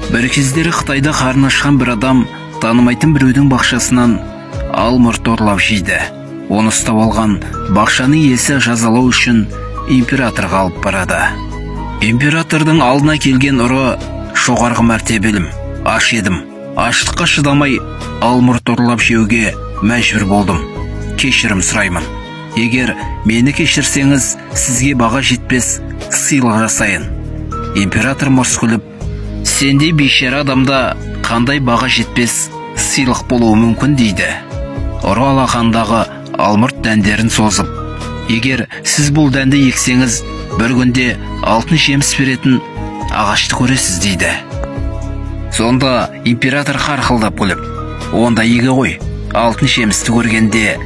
Бір кездері Қытайда қарны ашқан бір адам танымайтын біреудің бақшасынан алмұрт ұрлап жейді. Оны ұстап алған бақшаның иесі жазалау үшін императорға алып барады. Императордың алдына келген ұры: жоғарғы мәртебелім, аш едім. Аштыққа шыдамай алмұрт ұрлап жеуге мәжбүр болдым. Кешірім сұраймын. Егер мені кешірсеңіз, сізге баға жетпес сыйлық жасайын. Император мырс күліп: сендей бейшара адамда қандай баға жетпес сыйлық болуы мүмкін дейді. Ұры алақандағы алмұрт дәндерін созып: егер сіз бұл дәнді ексеңіз, бір күнде алтын жеміс беретін ағашты көресіз дейді. Сонда император қарқылдап күліп: онда еге ғой, алтын жемісті көргенде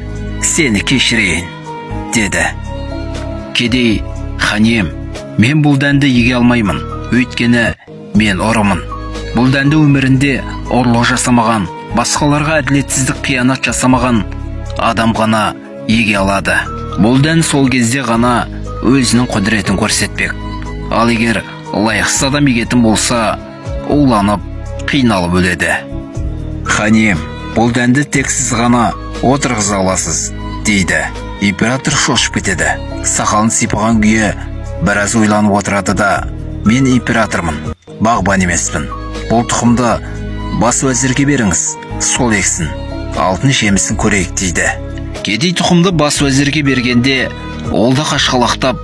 сені кешірейін, деді. Кедей: ханием, мен бұл дәнді еге алмаймын, өйткені мен ұрымын. Бұл дәнді өмірінде ұрлық жасамаған, басқаларға әділетсіздік қиянат жасамаған адам ғана еге алады. Бұл дән сол кезде ғана өзінің құдіретін көрсетпек. Ал егер лайықсыз адам егетін болса, уланып, қиналып өледі. Ханием, бұл дәнді тек сіз ғана отырғыза аласыз, дейді. Император шошып кетеді. Сақалын сипаған күйі біраз ойланып отырады да: мен императормын, бағбан емеспін. Бұл тұқымды бас уәзірге беріңіз, сол ексін, алтын жемісін көрейік, дейді. Кедей тұқымды бас уәзірге бергенде ол да қашқалақтап: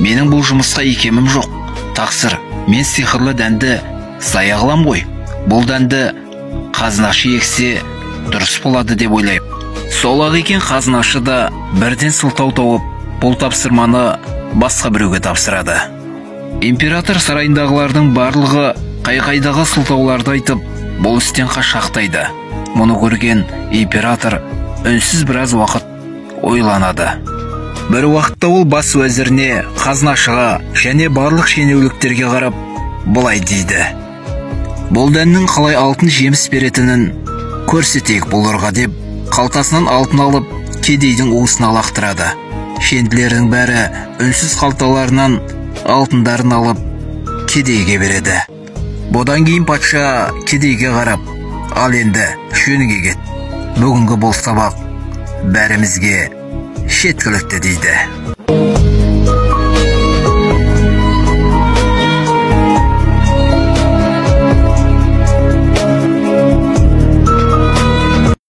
менің бұл жұмысқа икемім жоқ. Тақсыр, мен сиқырлы дәнді зая қылам ғой. Бұл дәнді қазынашы ексе дұрыс болады деп ойлайып. Сол-ақ екен, қазынашы да бірден сылтау тауып, бұл тапсырманы басқа біреуге тапсырады. Император сарайындағылардың барлығы қай-қайдағы сылтауларды айтып, бұл істен қашқақтайды. Мұны көрген император үнсіз біраз уақыт ойланады. Бір уақытта ол бас уәзіріне, қазынашыға және барлық шенеуліктерге қарап былай дейді: бұл дәннің қалай алтын жеміс беретінін көрсетейік бұл ұрға, деп қалтасынан алтын алып кедейдің уысына лақтырады. Шенділердің бәрі үнсіз қалталарынан алтындарын алып кедейге береді. Бұдан кейін патша кедейге қарап: ал енді жөніңе кет, бүгінгі бұл сабақ бәрімізге жеткілікті, дейді.